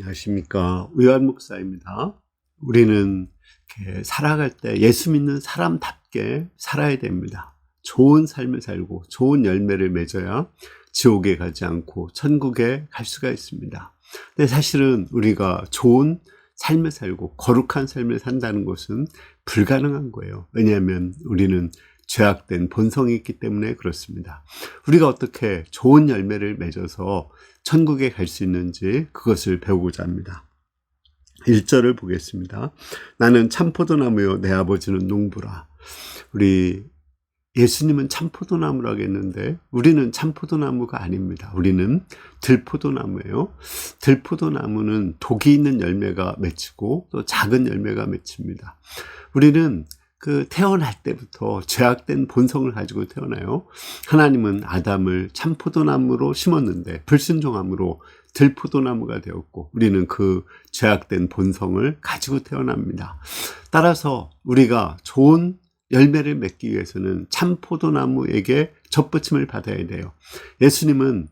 안녕하십니까. 의완 목사입니다. 우리는 이렇게 살아갈 때 예수 믿는 사람답게 살아야 됩니다. 좋은 삶을 살고 좋은 열매를 맺어야 지옥에 가지 않고 천국에 갈 수가 있습니다. 근데 사실은 우리가 좋은 삶을 살고 거룩한 삶을 산다는 것은 불가능한 거예요. 왜냐하면 우리는 죄악된 본성이 있기 때문에 그렇습니다. 우리가 어떻게 좋은 열매를 맺어서 천국에 갈 수 있는지 그것을 배우고자 합니다. 1절을 보겠습니다. 나는 참포도나무요 내 아버지는 농부라. 우리 예수님은 참포도나무라고 했는데 우리는 참포도나무가 아닙니다. 우리는 들포도나무예요. 들포도나무는 독이 있는 열매가 맺히고 또 작은 열매가 맺힙니다. 우리는 태어날 때부터 죄악된 본성을 가지고 태어나요. 하나님은 아담을 참포도나무로 심었는데 불순종함으로 들포도나무가 되었고 우리는 그 죄악된 본성을 가지고 태어납니다. 따라서 우리가 좋은 열매를 맺기 위해서는 참포도나무에게 접붙임을 받아야 돼요. 예수님은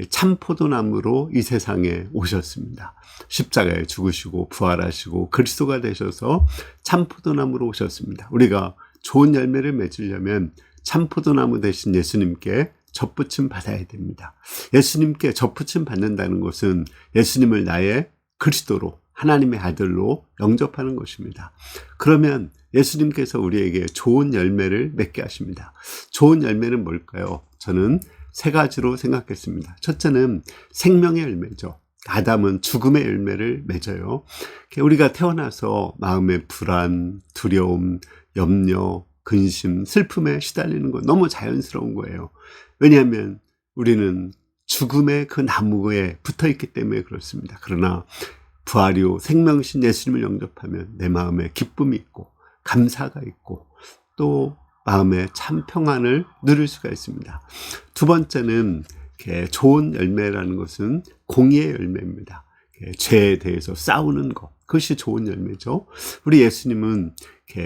참포도나무로 이 세상에 오셨습니다. 십자가에 죽으시고 부활하시고 그리스도가 되셔서 참포도나무로 오셨습니다. 우리가 좋은 열매를 맺으려면 참포도나무 대신 예수님께 접붙임 받아야 됩니다. 예수님께 접붙임 받는다는 것은 예수님을 나의 그리스도로 하나님의 아들로 영접하는 것입니다. 그러면 예수님께서 우리에게 좋은 열매를 맺게 하십니다. 좋은 열매는 뭘까요? 저는 세 가지로 생각했습니다. 첫째는 생명의 열매죠. 아담은 죽음의 열매를 맺어요. 우리가 태어나서 마음의 불안, 두려움, 염려, 근심, 슬픔에 시달리는 건 너무 자연스러운 거예요. 왜냐하면 우리는 죽음의 그 나무에 붙어 있기 때문에 그렇습니다. 그러나 부활 후 생명신 예수님을 영접하면 내 마음에 기쁨이 있고 감사가 있고 또 마음에 참 평안을 누릴 수가 있습니다. 두 번째는 좋은 열매라는 것은 공의의 열매입니다. 죄에 대해서 싸우는 것, 그것이 좋은 열매죠. 우리 예수님은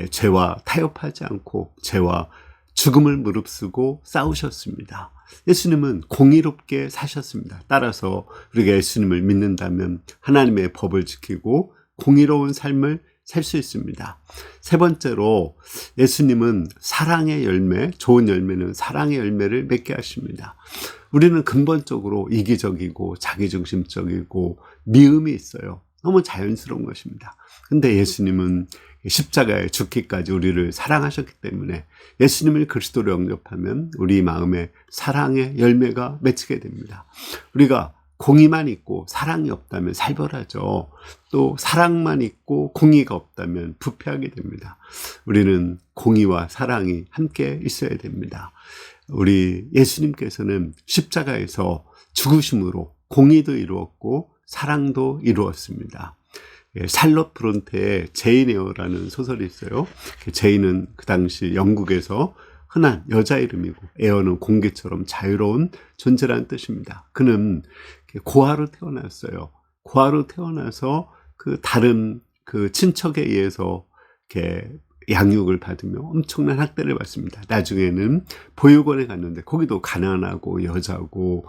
죄와 타협하지 않고 죄와 죽음을 무릅쓰고 싸우셨습니다. 예수님은 공의롭게 사셨습니다. 따라서 우리가 예수님을 믿는다면 하나님의 법을 지키고 공의로운 삶을 살 수 있습니다. 세 번째로 예수님은 사랑의 열매, 좋은 열매는 사랑의 열매를 맺게 하십니다. 우리는 근본적으로 이기적이고 자기중심적이고 미움이 있어요. 너무 자연스러운 것입니다. 근데 예수님은 십자가에 죽기까지 우리를 사랑하셨기 때문에 예수님을 그리스도로 영접하면 우리 마음에 사랑의 열매가 맺히게 됩니다. 우리가 공의만 있고 사랑이 없다면 살벌하죠. 또 사랑만 있고 공의가 없다면 부패하게 됩니다. 우리는 공의와 사랑이 함께 있어야 됩니다. 우리 예수님께서는 십자가에서 죽으심으로 공의도 이루었고 사랑도 이루었습니다. 샬롯 브론테의 제인 에어라는 소설이 있어요. 제인은 그 당시 영국에서 흔한 여자 이름이고 에어는 공기처럼 자유로운 존재라는 뜻입니다. 그는 고아로 태어났어요. 고아로 태어나서 다른 친척에 의해서 양육을 받으며 엄청난 학대를 받습니다. 나중에는 보육원에 갔는데 거기도 가난하고 여자고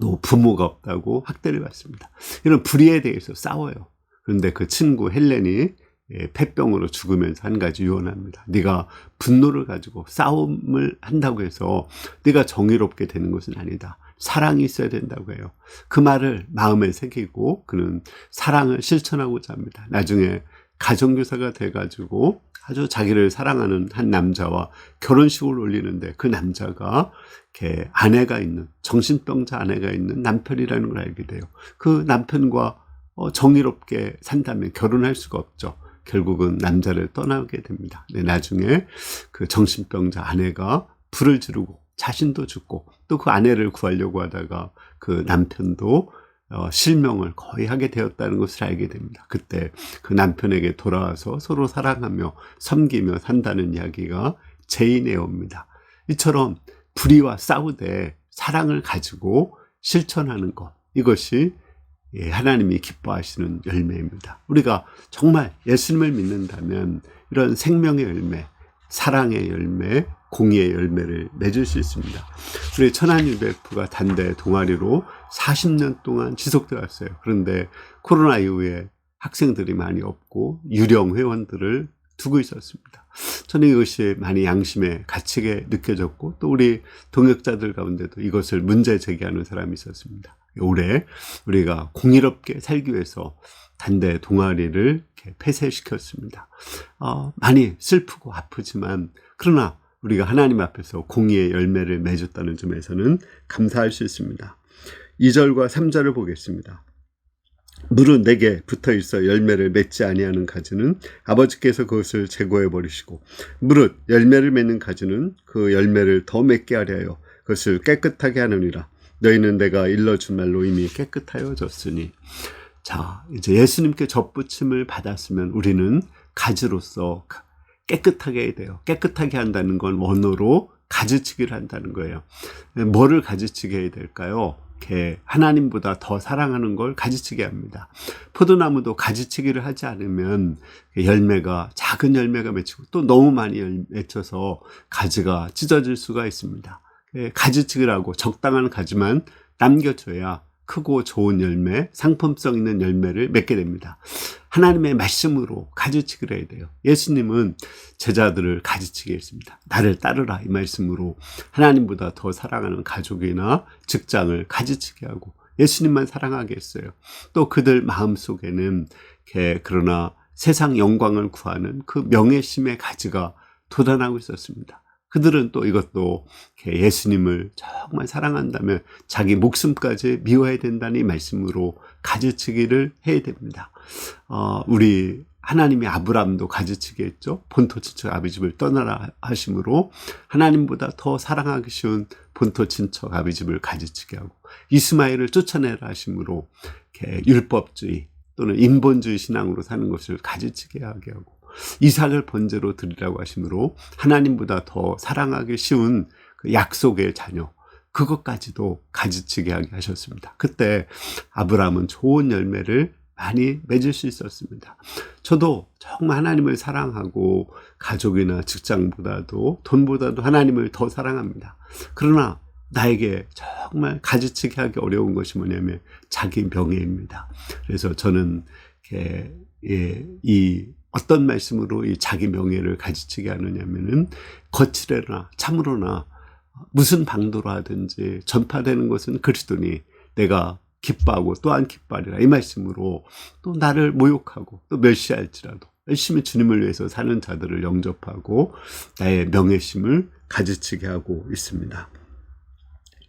또 부모가 없다고 학대를 받습니다. 이런 불의에 대해서 싸워요. 그런데 그 친구 헬렌이 폐병으로 죽으면서 한 가지 유언합니다. 네가 분노를 가지고 싸움을 한다고 해서 네가 정의롭게 되는 것은 아니다. 사랑이 있어야 된다고 해요. 그 말을 마음에 새기고 그는 사랑을 실천하고자 합니다. 나중에 가정교사가 돼가지고 아주 자기를 사랑하는 한 남자와 결혼식을 올리는데 그 남자가 아내가 있는 정신병자 아내가 있는 남편이라는 걸 알게 돼요. 그 남편과 정의롭게 산다면 결혼할 수가 없죠. 결국은 남자를 떠나게 됩니다. 나중에 그 정신병자 아내가 불을 지르고 자신도 죽고 또 그 아내를 구하려고 하다가 그 남편도 실명을 거의 하게 되었다는 것을 알게 됩니다. 그때 그 남편에게 돌아와서 서로 사랑하며 섬기며 산다는 이야기가 제인 에어입니다. 이처럼 불의와 싸우되 사랑을 가지고 실천하는 것, 이것이 하나님이 기뻐하시는 열매입니다. 우리가 정말 예수님을 믿는다면 이런 생명의 열매, 사랑의 열매, 공의의 열매를 맺을 수 있습니다. 우리 천안유베프가 단대 동아리로 40년 동안 지속되어 왔어요. 그런데 코로나 이후에 학생들이 많이 없고 유령 회원들을 두고 있었습니다. 저는 이것이 많이 양심에 갇히게 느껴졌고, 또 우리 동역자들 가운데도 이것을 문제 제기하는 사람이 있었습니다. 올해 우리가 공의롭게 살기 위해서 단대 동아리를 이렇게 폐쇄시켰습니다. 많이 슬프고 아프지만, 그러나 우리가 하나님 앞에서 공의의 열매를 맺었다는 점에서는 감사할 수 있습니다. 2절과 3절을 보겠습니다. 무릇 내게 붙어있어 열매를 맺지 아니하는 가지는 아버지께서 그것을 제거해 버리시고, 무릇 열매를 맺는 가지는 그 열매를 더 맺게 하려 하여 그것을 깨끗하게 하느니라. 너희는 내가 일러준 말로 이미 깨끗하여졌으니. 자, 이제 예수님께 접붙임을 받았으면 우리는 가지로서 깨끗하게 해야 돼요. 깨끗하게 한다는 건 원어로 가지치기를 한다는 거예요. 뭐를 가지치게 해야 될까요? 하나님보다 더 사랑하는 걸 가지치게 합니다. 포도나무도 가지치기를 하지 않으면 열매가, 작은 열매가 맺히고 또 너무 많이 맺혀서 가지가 찢어질 수가 있습니다. 가지치기를 하고 적당한 가지만 남겨줘야 크고 좋은 열매, 상품성 있는 열매를 맺게 됩니다. 하나님의 말씀으로 가지치기를 해야 돼요. 예수님은 제자들을 가지치게 했습니다. 나를 따르라, 이 말씀으로 하나님보다 더 사랑하는 가족이나 직장을 가지치게 하고 예수님만 사랑하게 했어요. 또 그들 마음속에는 그러나 세상 영광을 구하는 그 명예심의 가지가 돋아나고 있었습니다. 그들은 또 이것도 예수님을 정말 사랑한다면 자기 목숨까지 미워해야 된다는 이 말씀으로 가지치기를 해야 됩니다. 우리 하나님이 아브라함도 가지치기 했죠. 본토 친척 아비집을 떠나라 하심으로 하나님보다 더 사랑하기 쉬운 본토 친척 아비집을 가지치게 하고, 이스마엘을 쫓아내라 하심으로 율법주의 또는 인본주의 신앙으로 사는 것을 가지치게 하게 하고, 이삭을 번제로 드리라고 하심으로 하나님보다 더 사랑하기 쉬운 그 약속의 자녀, 그것까지도 가지치게 하게 하셨습니다. 그때 아브라함은 좋은 열매를 많이 맺을 수 있었습니다. 저도 정말 하나님을 사랑하고 가족이나 직장보다도 돈보다도 하나님을 더 사랑합니다. 그러나 나에게 정말 가지치게 하기 어려운 것이 뭐냐면 자기 명예입니다. 그래서 저는 이 어떤 말씀으로 이 자기 명예를 가지치게 하느냐면은 거칠으나 참으로나 무슨 방도로 하든지 전파되는 것은 그리스도니 내가 기뻐하고 또한 기뻐하리라, 이 말씀으로 또 나를 모욕하고 또 멸시할지라도 열심히 주님을 위해서 사는 자들을 영접하고 나의 명예심을 가지치게 하고 있습니다.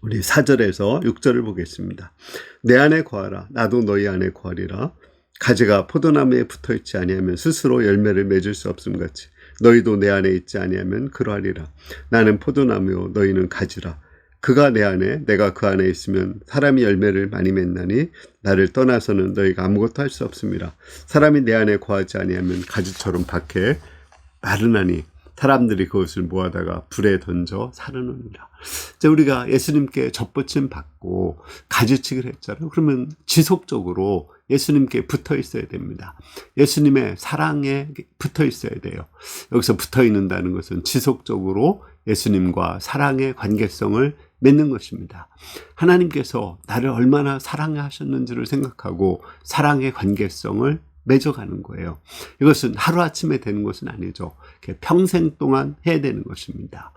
우리 4절에서 6절을 보겠습니다. 내 안에 거하라, 나도 너희 안에 거하리라. 가지가 포도나무에 붙어있지 아니하면 스스로 열매를 맺을 수 없음 같이 너희도 내 안에 있지 아니하면 그러하리라. 나는 포도나무요 너희는 가지라. 그가 내 안에 내가 그 안에 있으면 사람이 열매를 많이 맺나니 나를 떠나서는 너희가 아무것도 할 수 없음이라. 사람이 내 안에 거하지 아니하면 가지처럼 밖에 마르나니 사람들이 그것을 모아다가 불에 던져 사르느니라. 이제 우리가 예수님께 접붙임 받고 가지치기를 했잖아요. 그러면 지속적으로 예수님께 붙어 있어야 됩니다. 예수님의 사랑에 붙어 있어야 돼요. 여기서 붙어 있는다는 것은 지속적으로 예수님과 사랑의 관계성을 맺는 것입니다. 하나님께서 나를 얼마나 사랑하셨는지를 생각하고 사랑의 관계성을 맺어가는 거예요. 이것은 하루아침에 되는 것은 아니죠. 평생 동안 해야 되는 것입니다.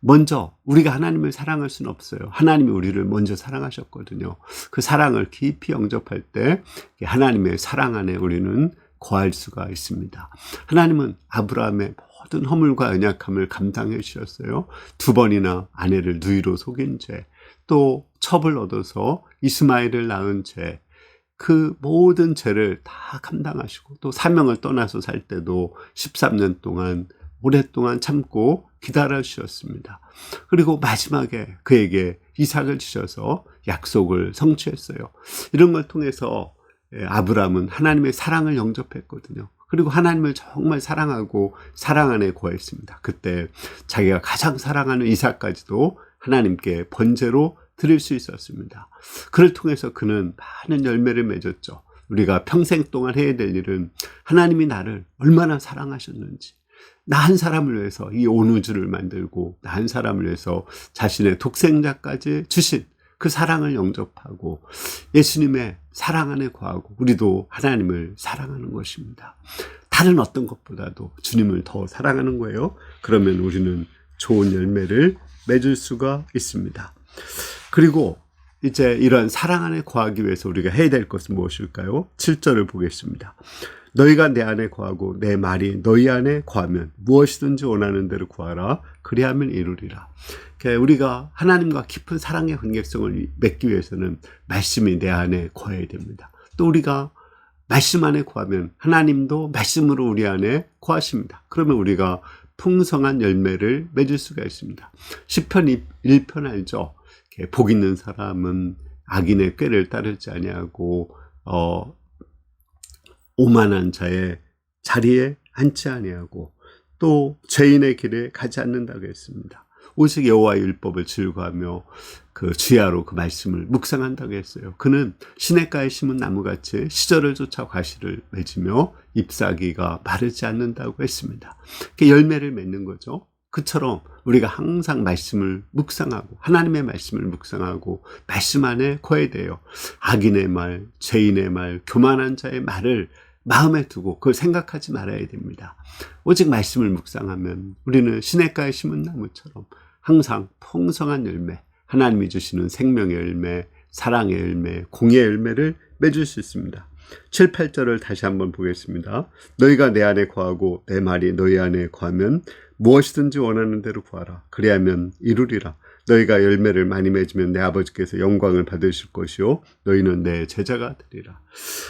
먼저 우리가 하나님을 사랑할 수는 없어요. 하나님이 우리를 먼저 사랑하셨거든요. 그 사랑을 깊이 영접할 때 하나님의 사랑 안에 우리는 거할 수가 있습니다. 하나님은 아브라함의 모든 허물과 연약함을 감당해 주셨어요. 2번이나 아내를 누이로 속인 죄, 또 첩을 얻어서 이스마엘을 낳은 죄, 그 모든 죄를 다 감당하시고 또 사명을 떠나서 살 때도 13년 동안 오랫동안 참고 기다려 주셨습니다. 그리고 마지막에 그에게 이삭을 주셔서 약속을 성취했어요. 이런 걸 통해서 아브라함은 하나님의 사랑을 영접했거든요. 그리고 하나님을 정말 사랑하고 사랑 안에 거했습니다. 그때 자기가 가장 사랑하는 이삭까지도 하나님께 번제로 드릴 수 있었습니다. 그를 통해서 그는 많은 열매를 맺었죠. 우리가 평생 동안 해야 될 일은 하나님이 나를 얼마나 사랑하셨는지, 나 한 사람을 위해서 이 온 우주를 만들고 나 한 사람을 위해서 자신의 독생자까지 주신 그 사랑을 영접하고 예수님의 사랑 안에 거하고 우리도 하나님을 사랑하는 것입니다. 다른 어떤 것보다도 주님을 더 사랑하는 거예요. 그러면 우리는 좋은 열매를 맺을 수가 있습니다. 그리고 이제 이런 사랑 안에 거하기 위해서 우리가 해야 될 것은 무엇일까요? 7절을 보겠습니다. 너희가 내 안에 거하고 내 말이 너희 안에 거하면 무엇이든지 원하는 대로 구하라. 그리하면 이루리라. 우리가 하나님과 깊은 사랑의 관계성을 맺기 위해서는 말씀이 내 안에 거해야 됩니다. 또 우리가 말씀 안에 거하면 하나님도 말씀으로 우리 안에 거하십니다. 그러면 우리가 풍성한 열매를 맺을 수가 있습니다. 시편 1편 알죠? 복 있는 사람은 악인의 꾀를 따르지 아니하고 오만한 자의 자리에 앉지 아니하고 또 죄인의 길에 가지 않는다고 했습니다. 오직 여호와의 율법을 즐거워하며 그 주야로 그 말씀을 묵상한다고 했어요. 그는 시냇가에 심은 나무같이 시절을 쫓아 과실을 맺으며 잎사귀가 마르지 않는다고 했습니다. 열매를 맺는 거죠. 그처럼 우리가 항상 말씀을 묵상하고 하나님의 말씀을 묵상하고 말씀 안에 거해야 돼요. 악인의 말, 죄인의 말, 교만한 자의 말을 마음에 두고 그걸 생각하지 말아야 됩니다. 오직 말씀을 묵상하면 우리는 시냇가에 심은 나무처럼 항상 풍성한 열매, 하나님이 주시는 생명의 열매, 사랑의 열매, 공의의 열매를 맺을 수 있습니다. 7, 8절을 다시 한번 보겠습니다. 너희가 내 안에 거하고 내 말이 너희 안에 거하면 무엇이든지 원하는 대로 구하라. 그리하면 이루리라. 너희가 열매를 많이 맺으면 내 아버지께서 영광을 받으실 것이요 너희는 내 제자가 되리라.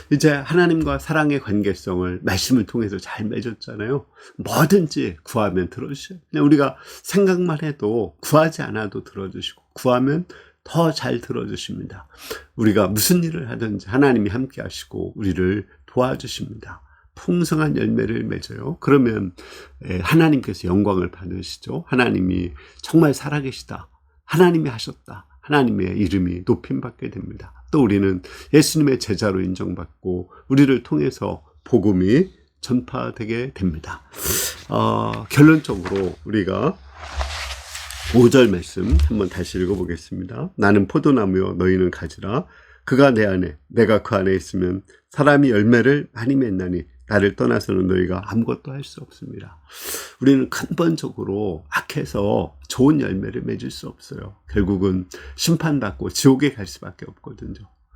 이제 하나님과 사랑의 관계성을 말씀을 통해서 잘 맺었잖아요. 뭐든지 구하면 들어주셔요. 그냥 우리가 생각만 해도 구하지 않아도 들어주시고 구하면 더 잘 들어주십니다. 우리가 무슨 일을 하든지 하나님이 함께 하시고 우리를 도와주십니다. 풍성한 열매를 맺어요. 그러면 하나님께서 영광을 받으시죠. 하나님이 정말 살아계시다. 하나님이 하셨다. 하나님의 이름이 높임받게 됩니다. 또 우리는 예수님의 제자로 인정받고 우리를 통해서 복음이 전파되게 됩니다. 결론적으로 우리가 5절 말씀 한번 다시 읽어보겠습니다. 나는 포도나무요 너희는 가지라. 그가 내 안에 내가 그 안에 있으면 사람이 열매를 많이 맺나니 나를 떠나서는 너희가 아무것도 할 수 없습니다. 우리는 근본적으로 악해서 좋은 열매를 맺을 수 없어요. 결국은 심판받고 지옥에 갈 수밖에 없거든요.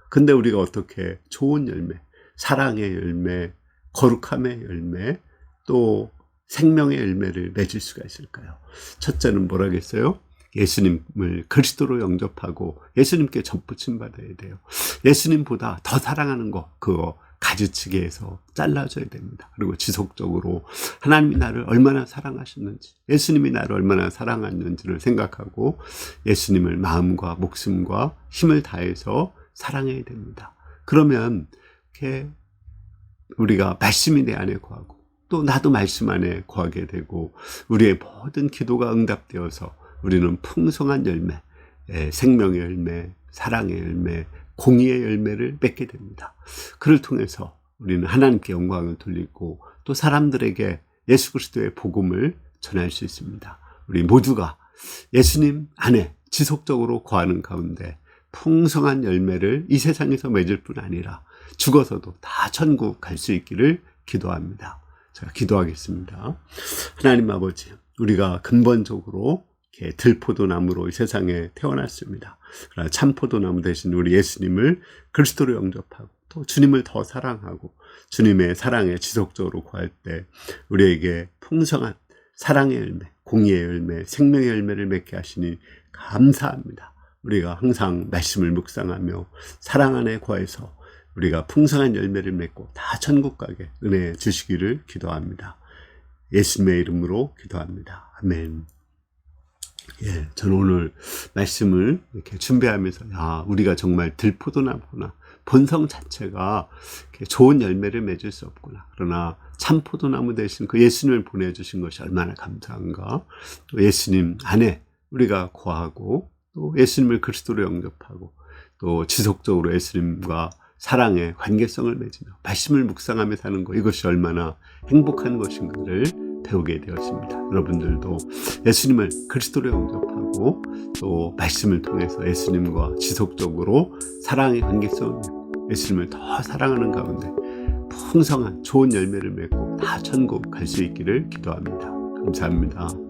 근데 우리가 어떻게 좋은 열매, 사랑의 열매, 거룩함의 열매, 또 생명의 열매를 맺을 수가 있을까요? 첫째는 뭐라겠어요? 예수님을 그리스도로 영접하고 예수님께 접붙임 받아야 돼요. 예수님보다 더 사랑하는 거, 그거 가지치기해서 잘라줘야 됩니다. 그리고 지속적으로 하나님이 나를 얼마나 사랑하셨는지, 예수님이 나를 얼마나 사랑하는지를 생각하고 예수님을 마음과 목숨과 힘을 다해서 사랑해야 됩니다. 그러면 이렇게 우리가 말씀이 내 안에 거하고 또 나도 말씀 안에 거하게 되고 우리의 모든 기도가 응답되어서 우리는 풍성한 열매, 생명의 열매, 사랑의 열매, 공의의 열매를 맺게 됩니다. 그를 통해서 우리는 하나님께 영광을 돌리고 또 사람들에게 예수 그리스도의 복음을 전할 수 있습니다. 우리 모두가 예수님 안에 지속적으로 거하는 가운데 풍성한 열매를 이 세상에서 맺을 뿐 아니라 죽어서도 다 천국 갈 수 있기를 기도합니다. 제가 기도하겠습니다. 하나님 아버지, 우리가 근본적으로 들포도나무로 이 세상에 태어났습니다. 그러나 참포도나무 대신 우리 예수님을 그리스도로 영접하고 또 주님을 더 사랑하고 주님의 사랑에 지속적으로 구할 때 우리에게 풍성한 사랑의 열매, 공의의 열매, 생명의 열매를 맺게 하시니 감사합니다. 우리가 항상 말씀을 묵상하며 사랑 안에 거해서 우리가 풍성한 열매를 맺고 다 천국 가게 은혜 주시기를 기도합니다. 예수님의 이름으로 기도합니다. 아멘. 저는 오늘 말씀을 이렇게 준비하면서 우리가 정말 들포도나무구나. 본성 자체가 좋은 열매를 맺을 수 없구나. 그러나 참포도나무 대신 그 예수님을 보내주신 것이 얼마나 감사한가. 또 예수님 안에 우리가 거하고 또 예수님을 그리스도로 영접하고 또 지속적으로 예수님과 사랑의 관계성을 맺으며 말씀을 묵상하며 사는 것, 이것이 얼마나 행복한 것인가를 배우게 되었습니다. 여러분들도 예수님을 그리스도로 영접하고 나누고 또 말씀을 통해서 예수님과 지속적으로 사랑의 관계성을 맺고 예수님을 더 사랑하는 가운데 풍성한 좋은 열매를 맺고 다 천국 갈 수 있기를 기도합니다. 감사합니다.